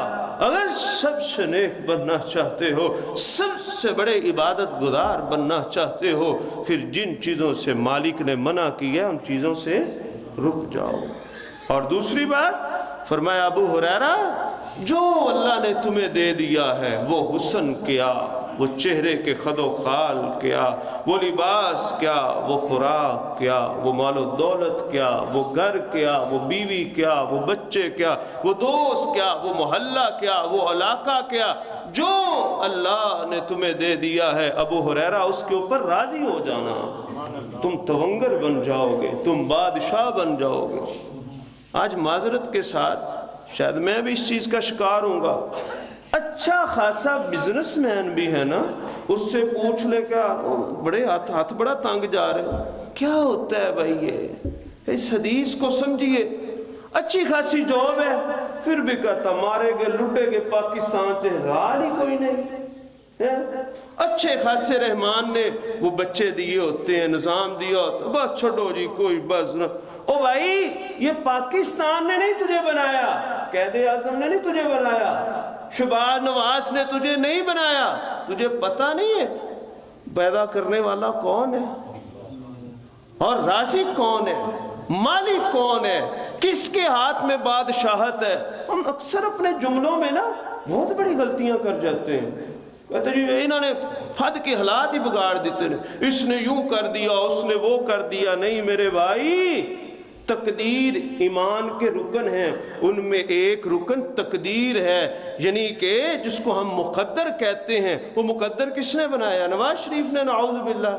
اگر سب سے نیک بننا چاہتے ہو، سب سے بڑے عبادت گزار بننا چاہتے ہو، پھر جن چیزوں سے مالک نے منع کیا ان چیزوں سے رک جاؤ. اور دوسری بات فرمایا ابو ہریرہ جو اللہ نے تمہیں دے دیا ہے وہ حسن کیا، وہ چہرے کے خد و خال کیا، وہ لباس کیا، وہ خوراک کیا، وہ مال و دولت کیا، وہ گھر کیا، وہ بیوی کیا، وہ بچے کیا، وہ دوست کیا، وہ محلہ کیا، وہ علاقہ کیا، جو اللہ نے تمہیں دے دیا ہے ابو ہریرہ اس کے اوپر راضی ہو جانا. تم تونگر بن جاؤ گے، تم بادشاہ بن جاؤ گے. آج معذرت کے ساتھ شاید میں بھی اس چیز کا شکار ہوں گا، اچھا خاصا بزنس مین بھی ہے نا، اس سے پوچھ لے کیا بڑے ہاتھ بڑا تنگ جا رہے ہیں، کیا ہوتا ہے بھائی یہ اس حدیث کو سمجھیے. اچھی خاصی جاب ہے پھر بھی کہتا مارے گے لٹے گے پاکستان سے حال ہی کوئی نہیں. اچھے خاصے رحمان نے وہ بچے دیے ہوتے ہیں، نظام دیا ہوتا، بس چھوڑو جی کوئی بس نہ. او بھائی یہ پاکستان نے نہیں تجھے بنایا، قائد اعظم نے نہیں تجھے بنایا، شہباز نواز نے تجھے نہیں بنایا. تجھے پتہ نہیں ہے پیدا کرنے والا کون ہے اور رازق کون ہے، مالک کون ہے، کس کے ہاتھ میں بادشاہت ہے. ہم اکثر اپنے جملوں میں نا بہت بڑی غلطیاں کر جاتے ہیں. کہتے جی انہوں نے فد کے حالات ہی بگاڑ دیتے ہیں، اس نے یوں کر دیا اس نے وہ کر دیا. نہیں میرے بھائی، تقدیر ایمان کے رکن ہیں، ان میں ایک رکن تقدیر ہے، یعنی کہ جس کو ہم مقدر کہتے ہیں. وہ مقدر کس نے بنایا؟ نواز شریف نے نعوذ باللہ،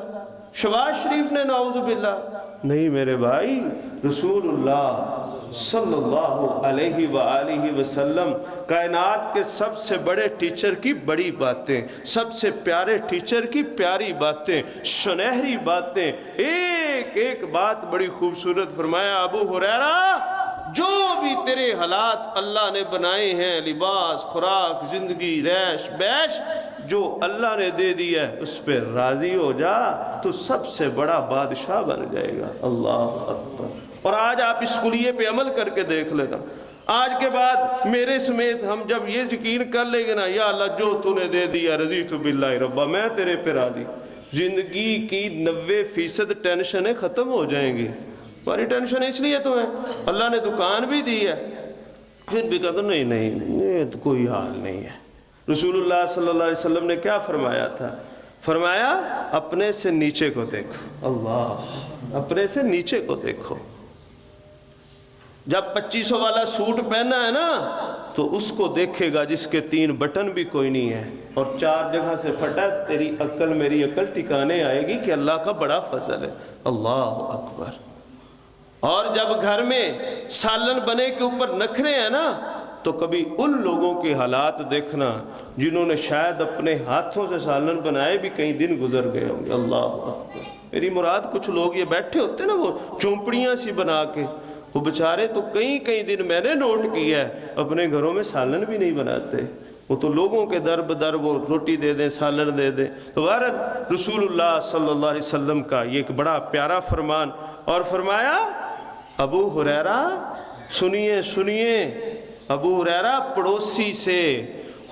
شہباز شریف نے نعوذ باللہ. نہیں میرے بھائی، رسول اللہ صلی اللہ علیہ وآلہ وسلم کائنات کے سب سے بڑے ٹیچر کی بڑی باتیں، سب سے پیارے ٹیچر کی پیاری باتیں، سنہری باتیں، ایک ایک بات بڑی خوبصورت فرمایا ابو ہریرہ جو بھی تیرے حالات اللہ نے بنائے ہیں، لباس، خوراک، زندگی، ریش بیش، جو اللہ نے دے دیا ہے اس پہ راضی ہو جا، تو سب سے بڑا بادشاہ بن جائے گا. اللہ اکبر. اور آج آپ اس کلیے پہ عمل کر کے دیکھ لینا. آج کے بعد میرے سمیت ہم جب یہ یقین کر لیں گے نا، یا اللہ جو تو نے دے دیا رضیت باللہ ربا، میں تیرے پہ راضی، زندگی کی 90% ٹینشنیں ختم ہو جائیں گی. ہماری ٹینشن اس لیے تو ہے اللہ نے دکان بھی دی ہے، پھر بھی کہتا نہیں یہ تو کوئی حال نہیں ہے. رسول اللہ صلی اللہ علیہ وسلم نے کیا فرمایا تھا؟ فرمایا اپنے سے نیچے کو دیکھو. اللہ، اپنے سے نیچے کو دیکھو. جب 2500 والا سوٹ پہنا ہے نا تو اس کو دیکھے گا جس کے 3 بٹن بھی کوئی نہیں ہے اور 4 جگہ سے پھٹا، تیری عقل میری عقل ٹھکانے آئے گی کہ اللہ کا بڑا فضل ہے۔ اللہ اکبر۔ اور جب گھر میں سالن بنے کے اوپر نخرے ہیں نا، تو کبھی ان لوگوں کے حالات دیکھنا جنہوں نے شاید اپنے ہاتھوں سے سالن بنائے بھی کئی دن گزر گئے ہوں گے۔ اللہ اکبر۔ میری مراد کچھ لوگ یہ بیٹھے ہوتے ہیں نا وہ چونپڑیاں سی بنا کے، وہ بیچارے تو کئی دن میں نے نوٹ کیا ہے اپنے گھروں میں سالن بھی نہیں بناتے، وہ تو لوگوں کے در بدر وہ روٹی دے دیں، سالن دے دیں۔ تو رسول اللہ صلی اللہ علیہ وسلم کا یہ ایک بڑا پیارا فرمان، اور فرمایا ابو ہریرہ سنیے ابو ہریرہ، پڑوسی سے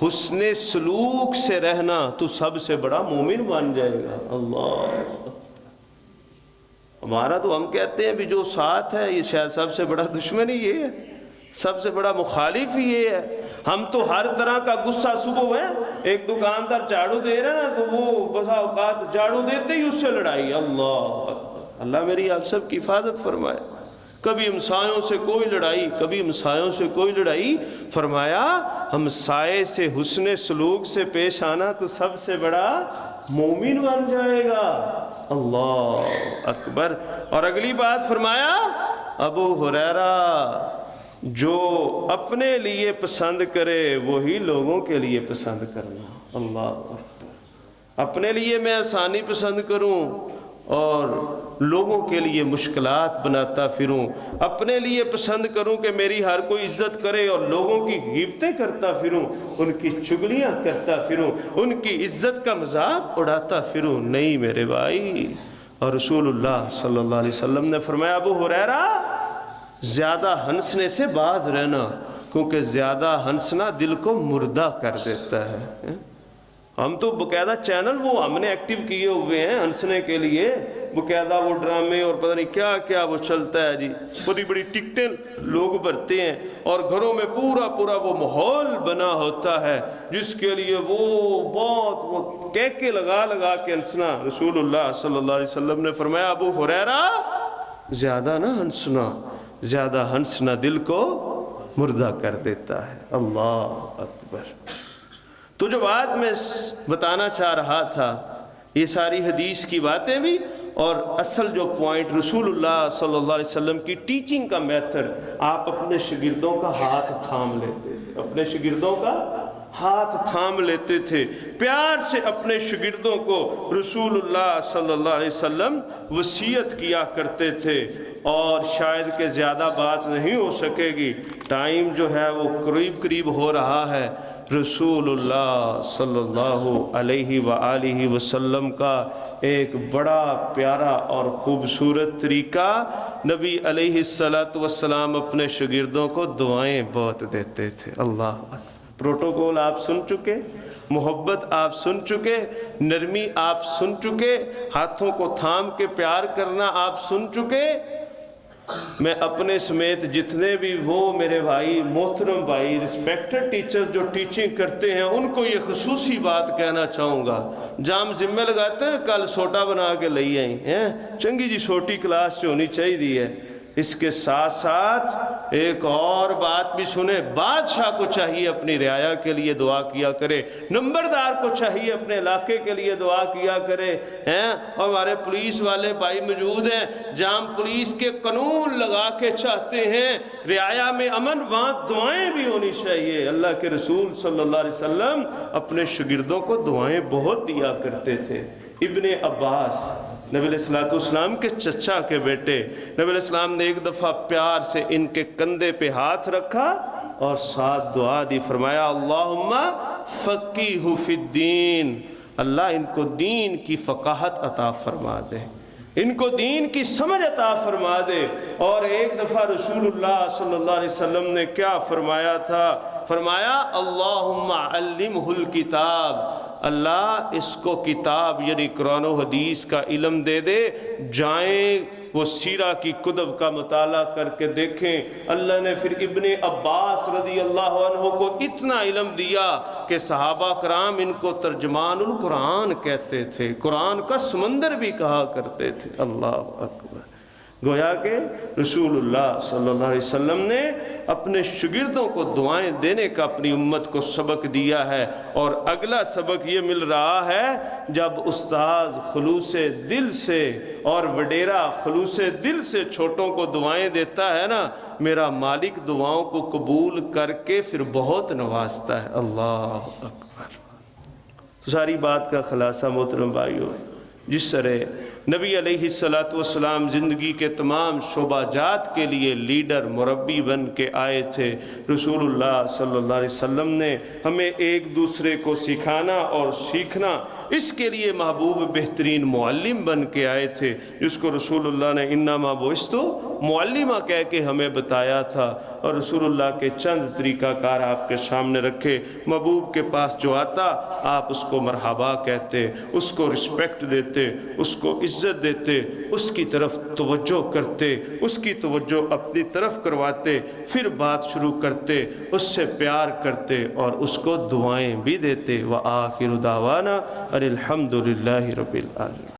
حسن سلوک سے رہنا تو سب سے بڑا مومن بن جائے گا۔ اللہ، ہمارا تو ہم کہتے ہیں بھی جو ساتھ ہے یہ شاید سب سے بڑا دشمن ہی یہ ہے، سب سے بڑا مخالف ہی یہ ہے۔ ہم تو ہر طرح کا غصہ صبح ہے، ایک دکاندار جھاڑو دے رہا نا تو وہ بسا اوقات جھاڑو دیتے ہی اس سے لڑائی۔ اللہ میری آپ سب کی حفاظت فرمائے۔ کبھی ہمسایوں سے کوئی لڑائی، کبھی ہمسایوں سے کوئی لڑائی۔ فرمایا ہمسائے سے حسن سلوک سے پیش آنا تو سب سے بڑا مومن بن جائے گا۔ اللہ اکبر۔ اور اگلی بات فرمایا ابو ہریرہ، جو اپنے لیے پسند کرے وہی لوگوں کے لیے پسند کرنا۔ اللہ اکبر۔ اپنے لیے میں آسانی پسند کروں اور لوگوں کے لیے مشکلات بناتا پھروں، اپنے لیے پسند کروں کہ میری ہر کوئی عزت کرے اور لوگوں کی غیبتیں کرتا پھروں، ان کی چگلیاں کرتا پھروں، ان کی عزت کا مذاق اڑاتا پھروں، نہیں میرے بھائی۔ اور رسول اللہ صلی اللہ علیہ وسلم نے فرمایا ابو ہریرہ، زیادہ ہنسنے سے باز رہنا، کیونکہ زیادہ ہنسنا دل کو مردہ کر دیتا ہے۔ ہم تو باقاعدہ چینل وہ ہم نے ایکٹیو کیے ہوئے ہیں ہنسنے کے لیے، باقاعدہ وہ ڈرامے اور پتہ نہیں کیا کیا وہ چلتا ہے جی، بڑی بڑی ٹکٹیں لوگ بھرتے ہیں اور گھروں میں پورا وہ ماحول بنا ہوتا ہے جس کے لیے وہ بہت وہ کہکے لگا کے ہنسنا۔ رسول اللہ صلی اللہ علیہ وسلم نے فرمایا ابو ہریرہ، زیادہ نہ ہنسنا، زیادہ ہنسنا دل کو مردہ کر دیتا ہے۔ اللہ اکبر۔ تو جو بات میں بتانا چاہ رہا تھا، یہ ساری حدیث کی باتیں بھی، اور اصل جو پوائنٹ رسول اللہ صلی اللہ علیہ وسلم کی ٹیچنگ کا میتھڈ، آپ اپنے شاگردوں کا ہاتھ تھام لیتے تھے، اپنے شاگردوں کا ہاتھ تھام لیتے تھے، پیار سے اپنے شاگردوں کو رسول اللہ صلی اللہ علیہ وسلم وصیت کیا کرتے تھے۔ اور شاید کہ زیادہ بات نہیں ہو سکے گی، ٹائم جو ہے وہ قریب ہو رہا ہے۔ رسول اللہ صلی اللہ علیہ وآلہ وسلم کا ایک بڑا پیارا اور خوبصورت طریقہ، نبی علیہ السلام اپنے شاگردوں کو دعائیں بہت دیتے تھے۔ اللہ، پروٹوکول آپ سن چکے، محبت آپ سن چکے، نرمی آپ سن چکے، ہاتھوں کو تھام کے پیار کرنا آپ سن چکے۔ میں اپنے سمیت جتنے بھی وہ میرے بھائی محترم بھائی ریسپیکٹڈ ٹیچر جو ٹیچنگ کرتے ہیں، ان کو یہ خصوصی بات کہنا چاہوں گا۔ جام ذمہ لگاتے ہیں کل سوٹا بنا کے لئی آئی ہیں، چنگی جی چھوٹی کلاس جو ہونی چاہیے ہے۔ اس کے ساتھ ساتھ ایک اور بات بھی سنیں، بادشاہ کو چاہیے اپنی رعایا کے لیے دعا کیا کرے، نمبردار کو چاہیے اپنے علاقے کے لیے دعا کیا کرے ہیں۔ اور ہمارے پولیس والے بھائی موجود ہیں، جام پولیس کے قانون لگا کے چاہتے ہیں رعایا میں امن، وہاں دعائیں بھی ہونی چاہیے۔ اللہ کے رسول صلی اللہ علیہ وسلم اپنے شاگردوں کو دعائیں بہت دیا کرتے تھے۔ ابن عباس نبی علیہ السلام کے چچا کے بیٹے، نبی علیہ السلام نے ایک دفعہ پیار سے ان کے کندھے پہ ہاتھ رکھا اور ساتھ دعا دی، فرمایا اللہم فقیہ فی الدین، اللہ ان کو دین کی فقاہت عطا فرما دے، ان کو دین کی سمجھ عطا فرما دے۔ اور ایک دفعہ رسول اللہ صلی اللہ علیہ وسلم نے کیا فرمایا تھا؟ فرمایا اللہم علمہ الکتاب، اللہ اس کو کتاب یعنی قرآن و حدیث کا علم دے دے۔ جائیں وہ سیرہ کی کتب کا مطالعہ کر کے دیکھیں، اللہ نے پھر ابن عباس رضی اللہ عنہ کو اتنا علم دیا کہ صحابہ کرام ان کو ترجمان القرآن کہتے تھے، قرآن کا سمندر بھی کہا کرتے تھے۔ اللہ اکبر۔ گویا کہ رسول اللہ صلی اللہ علیہ وسلم نے اپنے شاگردوں کو دعائیں دینے کا اپنی امت کو سبق دیا ہے، اور اگلا سبق یہ مل رہا ہے جب استاذ خلوص دل سے اور وڈیرا خلوص دل سے چھوٹوں کو دعائیں دیتا ہے نا، میرا مالک دعاؤں کو قبول کر کے پھر بہت نوازتا ہے۔ اللہ اکبر۔ تو ساری بات کا خلاصہ محترم بھائیو، جس طرح نبی علیہ الصلوۃ والسلام زندگی کے تمام شعبہ جات کے لیے لیڈر مربی بن کے آئے تھے، رسول اللہ صلی اللہ علیہ وسلم نے ہمیں ایک دوسرے کو سکھانا اور سیکھنا، اس کے لیے محبوب بہترین معلم بن کے آئے تھے، جس کو رسول اللہ نے انما بعثت معلمہ کہہ کے ہمیں بتایا تھا، اور رسول اللہ کے چند طریقہ کار آپ کے سامنے رکھے۔ محبوب کے پاس جو آتا آپ اس کو مرحبا کہتے، اس کو رسپیکٹ دیتے، اس کو عزت دیتے، اس کی طرف توجہ کرتے، اس کی توجہ اپنی طرف کرواتے، پھر بات شروع کرتے، اس سے پیار کرتے اور اس کو دعائیں بھی دیتے۔ وآخر دعوانا ان الحمد للہ رب العالمین۔